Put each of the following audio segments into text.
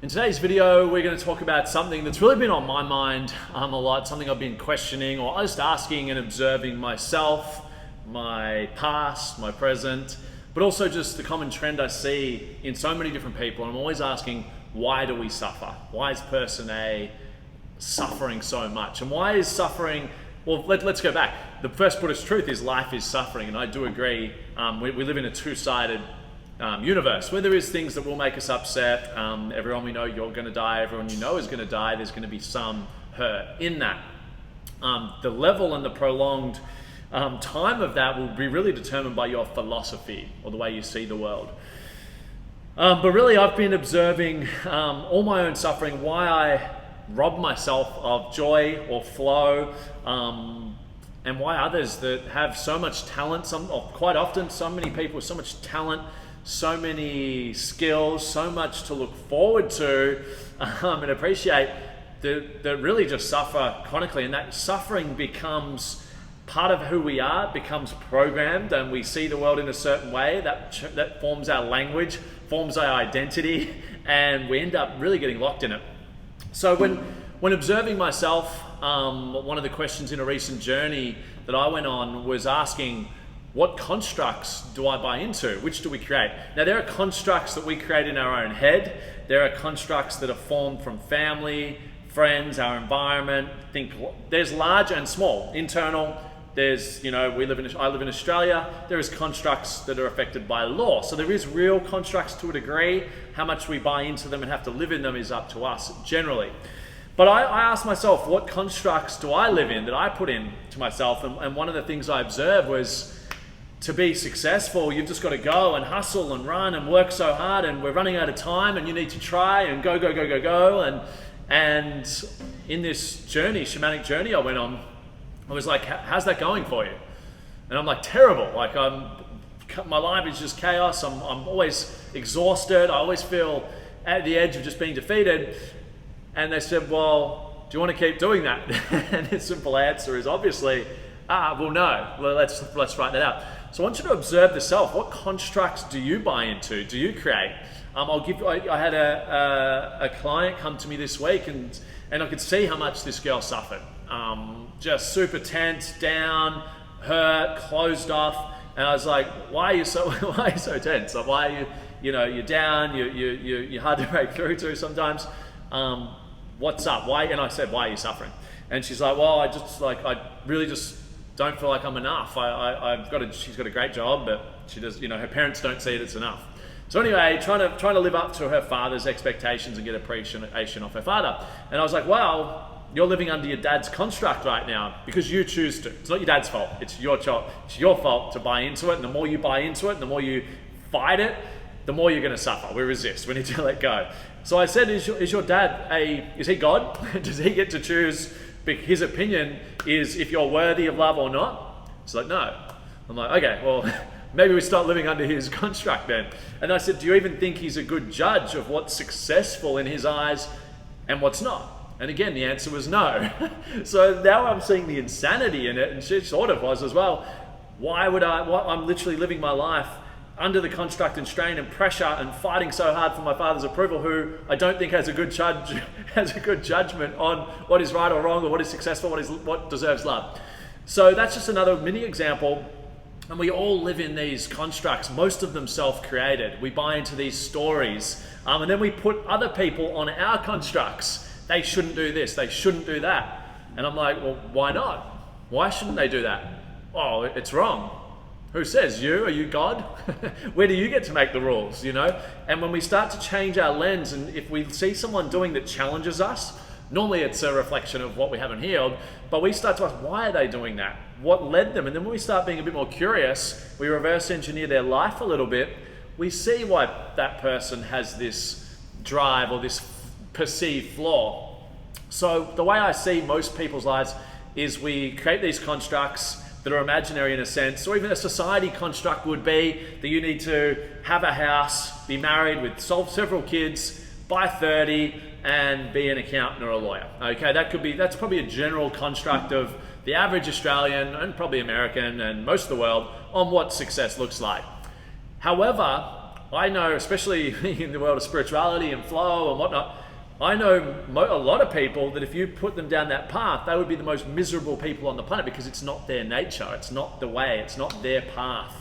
In today's video, we're going to talk about something that's really been on my mind a lot, something I've been questioning or just asking and observing myself, my past, my present, but also just the common trend I see in so many different people. And I'm always asking, why do we suffer? Why is person A suffering so much? And why is suffering, well, let's go back. The first Buddhist truth is life is suffering, and I do agree. We live in a two-sided universe where there is things that will make us upset. Everyone we know, you're going to die. Everyone you know is going to die. There's going to be some hurt in that. The level and the prolonged time of that will be really determined by your philosophy or the way you see the world. But really, I've been observing all my own suffering, why I rob myself of joy or flow, and why others that have so much talent, quite often so many people with so much talent, so many skills, so much to look forward to and appreciate, that really just suffer chronically. And that suffering becomes part of who we are, becomes programmed, and we see the world in a certain way that forms our language, forms our identity, and we end up really getting locked in it. So when observing myself, one of the questions in a recent journey that I went on was asking, what constructs do I buy into? Which do we create? Now, there are constructs that we create in our own head. There are constructs that are formed from family, friends, our environment. There's large and small, internal. There's, I live in Australia. There is constructs that are affected by law. So there is real constructs to a degree. How much we buy into them and have to live in them is up to us generally. But I asked myself, what constructs do I live in that I put in to myself? And one of the things I observed was, to be successful, you've just got to go and hustle and run and work so hard, and we're running out of time, and you need to try and go. And in this journey, shamanic journey I went on, I was like, how's that going for you? And I'm like, terrible. Like my life is just chaos. I'm always exhausted. I always feel at the edge of just being defeated. And they said, well, do you want to keep doing that? And the simple answer is obviously, well, no. Well, let's write that out. So I want you to observe the self. What constructs do you buy into? Do you create? I had a client come to me this week, and I could see how much this girl suffered. Just super tense, down, hurt, closed off. And I was like, why are you so tense? Like, why are you're down, you're hard to break through to sometimes. What's up? Why? And I said, why are you suffering? And she's like, well, I really just don't feel like I'm enough. She's got a great job, but she does, her parents don't see it as enough. So anyway, trying to live up to her father's expectations and get appreciation off her father. And I was like, well, you're living under your dad's construct right now because you choose to. It's not your dad's fault. It's your fault to buy into it. And the more you buy into it, and the more you fight it, the more you're going to suffer. We resist. We need to let go. So I said, is your dad is he God? Does he get to choose? His opinion is if you're worthy of love or not? She's like, no. I'm like, okay, well, maybe we start living under his construct then. And I said, do you even think he's a good judge of what's successful in his eyes and what's not? And again, the answer was no. So now I'm seeing the insanity in it, and she sort of was as well. I'm literally living my life under the construct and strain and pressure and fighting so hard for my father's approval, who I don't think has a good judgment on what is right or wrong, or what is successful, what deserves love. So that's just another mini example. And we all live in these constructs, most of them self-created. We buy into these stories, and then we put other people on our constructs. They shouldn't do this, they shouldn't do that. And I'm like, well, why not? Why shouldn't they do that? Oh, it's wrong. Who says? You? Are you God? Where do you get to make the rules, And when we start to change our lens, and if we see someone doing that challenges us, normally it's a reflection of what we haven't healed, but we start to ask, why are they doing that? What led them? And then when we start being a bit more curious, we reverse engineer their life a little bit, we see why that person has this drive or this perceived flaw. So the way I see most people's lives is we create these constructs that are imaginary in a sense, or even a society construct would be that you need to have a house, be married with several kids by 30, and be an accountant or a lawyer. Okay, that's probably a general construct of the average Australian and probably American and most of the world on what success looks like. However, I know, especially in the world of spirituality and flow and whatnot, I know a lot of people that if you put them down that path, they would be the most miserable people on the planet because it's not their nature, it's not the way, it's not their path.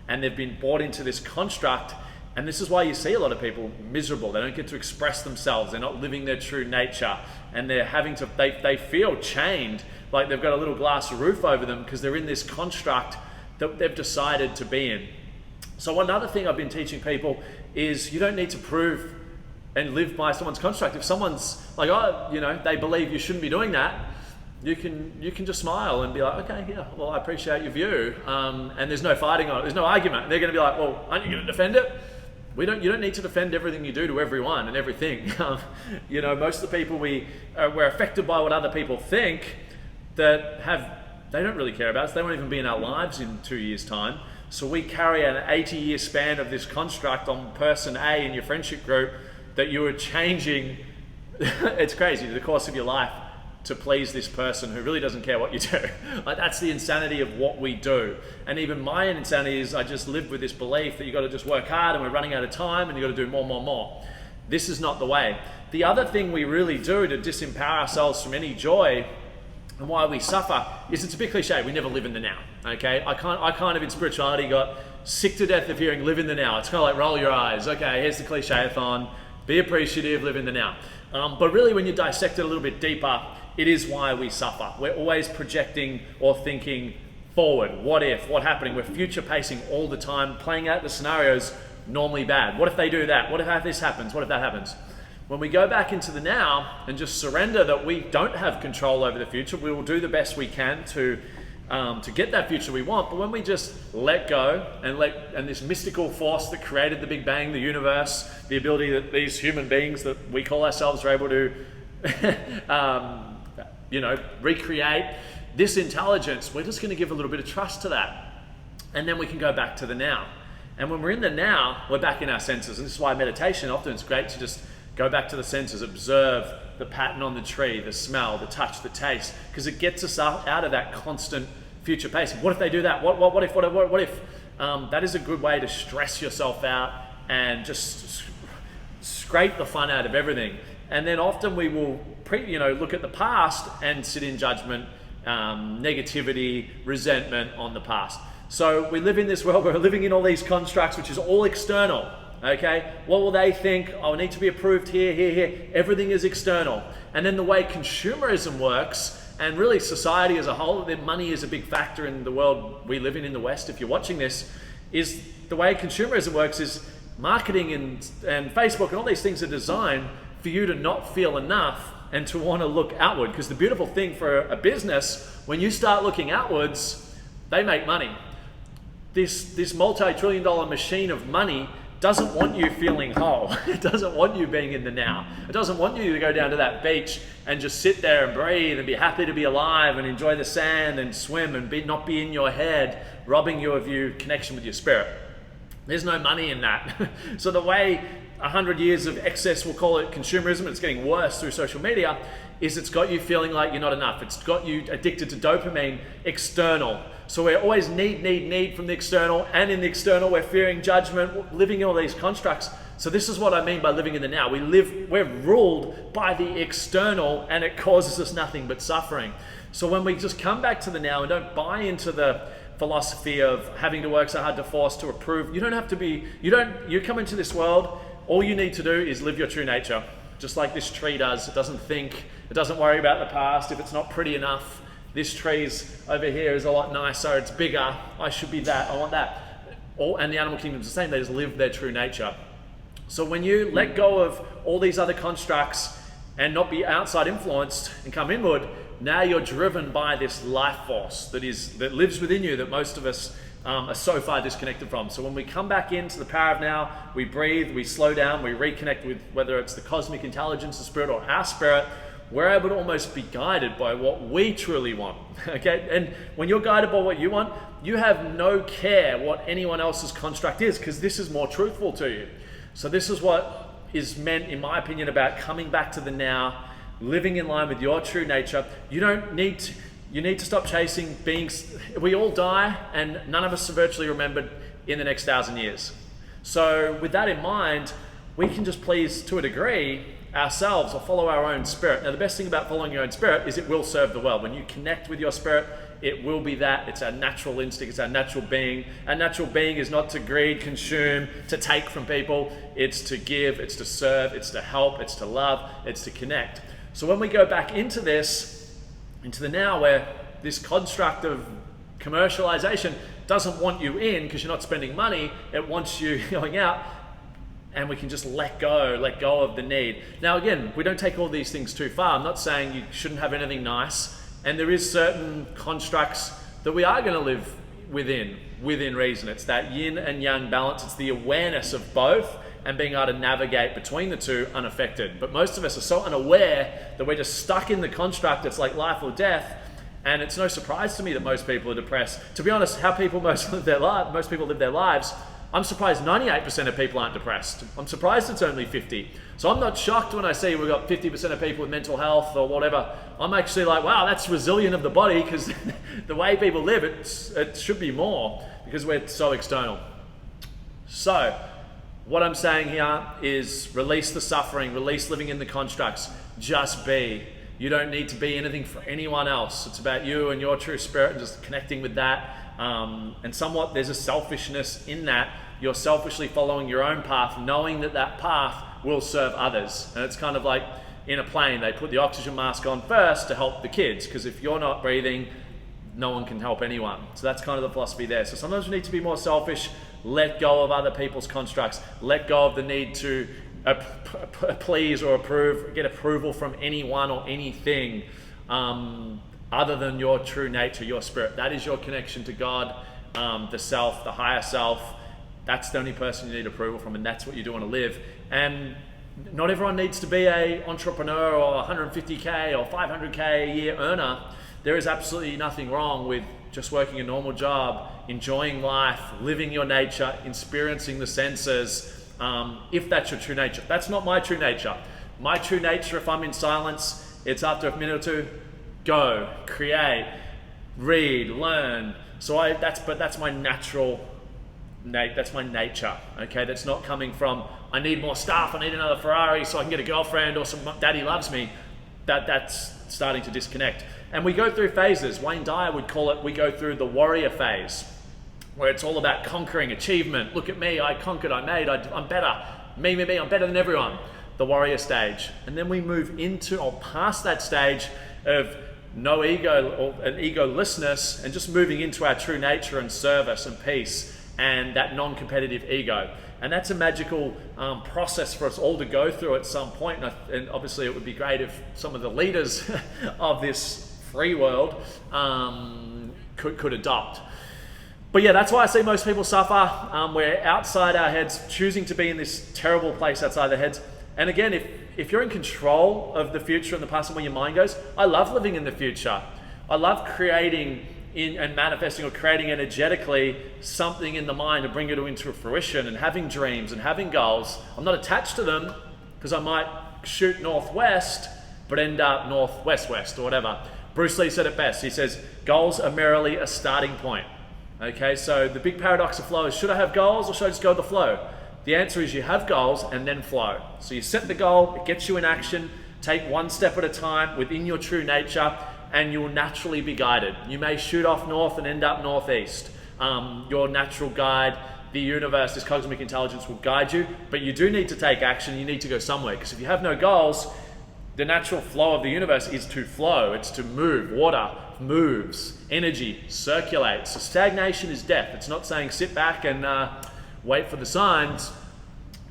And they've been bought into this construct, and this is why you see a lot of people miserable. They don't get to express themselves, they're not living their true nature, and they're having to, they feel chained, like they've got a little glass roof over them because they're in this construct that they've decided to be in. So another thing I've been teaching people is you don't need to prove and live by someone's construct. If someone's like, oh, you know, they believe you shouldn't be doing that, you can just smile and be like, okay, yeah, well, I appreciate your view, and there's no fighting on it, there's no argument. They're going to be like, well, aren't you going to defend it? You don't need to defend everything you do to everyone and everything. You know, most of the people we're affected by what other people think they don't really care about us. They won't even be in our lives in 2 years' time. So we carry an 80-year span of this construct on person A in your friendship group that you are changing, it's crazy, the course of your life to please this person who really doesn't care what you do. Like, that's the insanity of what we do. And even my insanity is I just live with this belief that you got to just work hard and we're running out of time and you got to do more. This is not the way. The other thing we really do to disempower ourselves from any joy and why we suffer is, it's a bit cliche, we never live in the now, okay? I kind of in spirituality got sick to death of hearing live in the now. It's kind of like roll your eyes. Okay, here's the cliche-a-thon. Be appreciative, live in the now. But really when you dissect it a little bit deeper, it is why we suffer. We're always projecting or thinking forward. What if, what happening? We're future pacing all the time, playing out the scenarios normally bad. What if they do that? What if this happens? What if that happens? When we go back into the now and just surrender that we don't have control over the future, we will do the best we can to get that future we want. But when we just let go and this mystical force that created the Big Bang, the universe, the ability that these human beings that we call ourselves are able to recreate this intelligence, we're just going to give a little bit of trust to that. And then we can go back to the now. And when we're in the now, we're back in our senses. And this is why meditation, often it's great to just go back to the senses, observe the pattern on the tree, the smell, the touch, the taste, because it gets us out of that constant future pacing. What if they do that? What if? That is a good way to stress yourself out and just scrape the fun out of everything. And then often we will look at the past and sit in judgment, negativity, resentment on the past. So we live in this world where we're living in all these constructs, which is all external. Okay, what will they think? I need to be approved here. Everything is external. And then the way consumerism works, and really society as a whole, that money is a big factor in the world we live in the West, if you're watching this, is the way consumerism works is marketing and Facebook and all these things are designed for you to not feel enough and to want to look outward. Because the beautiful thing for a business, when you start looking outwards, they make money. This multi-trillion-dollar machine of money doesn't want you feeling whole. It doesn't want you being in the now. It doesn't want you to go down to that beach and just sit there and breathe and be happy to be alive and enjoy the sand and swim and not be in your head, robbing you of your connection with your spirit. There's no money in that. So the way 100 years of excess, we'll call it consumerism, it's getting worse through social media, is it's got you feeling like you're not enough. It's got you addicted to dopamine, external. So we're always need from the external, and in the external we're fearing judgment, living in all these constructs. So this is what I mean by living in the now. We're ruled by the external, and it causes us nothing but suffering. So when we just come back to the now and don't buy into the philosophy of having to work so hard to force to approve, you come into this world, all you need to do is live your true nature, just like this tree does. It doesn't think, it doesn't worry about the past. If it's not pretty enough, this tree's over here is a lot nicer, it's bigger, I should be that, I want that. And the animal kingdom's the same, they just live their true nature. So when you let go of all these other constructs and not be outside influenced and come inward, now you're driven by this life force that lives within you that most of us are so far disconnected from. So when we come back into the power of now, we breathe, we slow down, we reconnect with whether it's the cosmic intelligence, the spirit, or our spirit, we're able to almost be guided by what we truly want, okay? And when you're guided by what you want, you have no care what anyone else's construct is, because this is more truthful to you. So this is what is meant, in my opinion, about coming back to the now, living in line with your true nature. You need to stop chasing being. We all die, and none of us are virtually remembered in the next 1,000 years. So with that in mind, we can just please, to a degree, ourselves or follow our own spirit. Now, the best thing about following your own spirit is it will serve the world. When you connect with your spirit, it will be that. It's our natural instinct. It's our natural being. Our natural being is not to greed, consume, to take from people. It's to give, it's to serve, it's to help, it's to love, it's to connect. So when we go back into this, into the now, where this construct of commercialization doesn't want you in because you're not spending money, it wants you going out, and we can just let go of the need. Now again, we don't take all these things too far. I'm not saying you shouldn't have anything nice, and there is certain constructs that we are going to live within reason. It's that yin and yang balance. It's the awareness of both and being able to navigate between the two unaffected. But most of us are so unaware that we're just stuck in the construct. It's like life or death. And it's no surprise to me that most people are depressed. To be honest, how most people live their lives, I'm surprised 98% of people aren't depressed. I'm surprised it's only 50. So I'm not shocked when I see we've got 50% of people with mental health or whatever. I'm actually like, wow, that's resilient of the body, because the way people live, it should be more, because we're so external. So what I'm saying here is release the suffering, release living in the constructs, just be. You don't need to be anything for anyone else. It's about you and your true spirit and just connecting with that. And somewhat there's a selfishness in that. You're selfishly following your own path, knowing that that path will serve others. And it's kind of like in a plane, they put the oxygen mask on first to help the kids, because if you're not breathing, no one can help anyone. So that's kind of the philosophy there. So sometimes we need to be more selfish, let go of other people's constructs, let go of the need to please or get approval from anyone or anything other than your true nature, your spirit. That is your connection to God, the self, the higher self. That's the only person you need approval from, and that's what you do want to live. And not everyone needs to be an entrepreneur or 150K or 500K a year earner. There is absolutely nothing wrong with just working a normal job, enjoying life, living your nature, experiencing the senses, if that's your true nature. That's not my true nature. My true nature, if I'm in silence, it's after a minute or two, go, create, read, learn. So that's my natural, that's my nature. Okay, that's not coming from I need more stuff, I need another Ferrari so I can get a girlfriend, or some daddy loves me. That's starting to disconnect. And we go through phases. Wayne Dyer would call it, we go through the warrior phase, where it's all about conquering, achievement. Look at me, I conquered, I made, I'm better. Me, I'm better than everyone. The warrior stage. And then we move into or past that stage of no ego or an egolessness, and just moving into our true nature and service and peace and that non-competitive ego. And that's a magical process for us all to go through at some point. And obviously it would be great if some of the leaders of this free world could adopt. But yeah, that's why I see most people suffer. We're outside our heads, choosing to be in this terrible place outside their heads. And again, if you're in control of the future and the past and where your mind goes, I love living in the future. I love creating and manifesting or creating energetically something in the mind to bring it into fruition, and having dreams and having goals. I'm not attached to them, because I might shoot northwest but end up northwest-west or whatever. Bruce Lee said it best. He says, goals are merely a starting point. Okay, so the big paradox of flow is, should I have goals or should I just go with the flow? The answer is you have goals and then flow. So you set the goal, it gets you in action, take one step at a time within your true nature, and you'll naturally be guided. You may shoot off north and end up northeast. Your natural guide, the universe, this cosmic intelligence will guide you, but you do need to take action. You need to go somewhere, because if you have no goals, the natural flow of the universe is to flow. It's to move. Water moves. Energy circulates. So stagnation is death. It's not saying sit back and wait for the signs.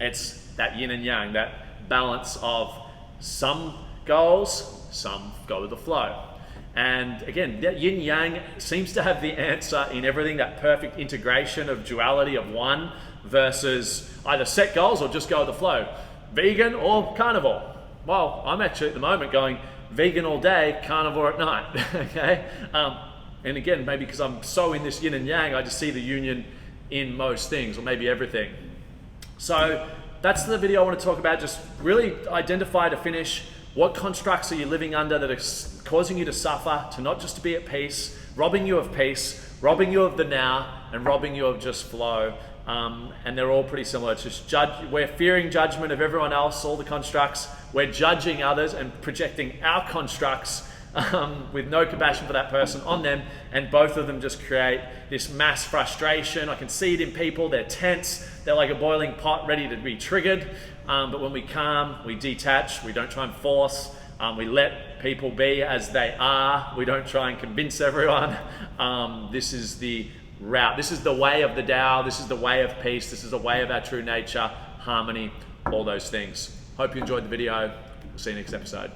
It's that yin and yang, that balance of some goals, some go with the flow. And again, that yin yang seems to have the answer in everything, that perfect integration of duality of one versus either set goals or just go with the flow. Vegan or carnivore. Well, I'm actually at the moment going vegan all day, carnivore at night. Okay? And again, maybe because I'm so in this yin and yang, I just see the union in most things, or maybe everything. So that's the video I want to talk about. Just really identify, to finish, what constructs are you living under that are causing you to suffer, to not just to be at peace, robbing you of peace, robbing you of the now, and robbing you of just flow. and they're all pretty similar. It's just we're fearing judgment of everyone else, all the constructs. We're judging others and projecting our constructs with no compassion for that person on them, and both of them just create this mass frustration. I can see it in people. They're tense. They're like a boiling pot ready to be triggered. But when we calm, we detach. We don't try and force. We let people be as they are. We don't try and convince everyone. This is the route. This is the way of the Tao. This is the way of peace. This is the way of our true nature, harmony, all those things. Hope you enjoyed the video. We'll see you next episode.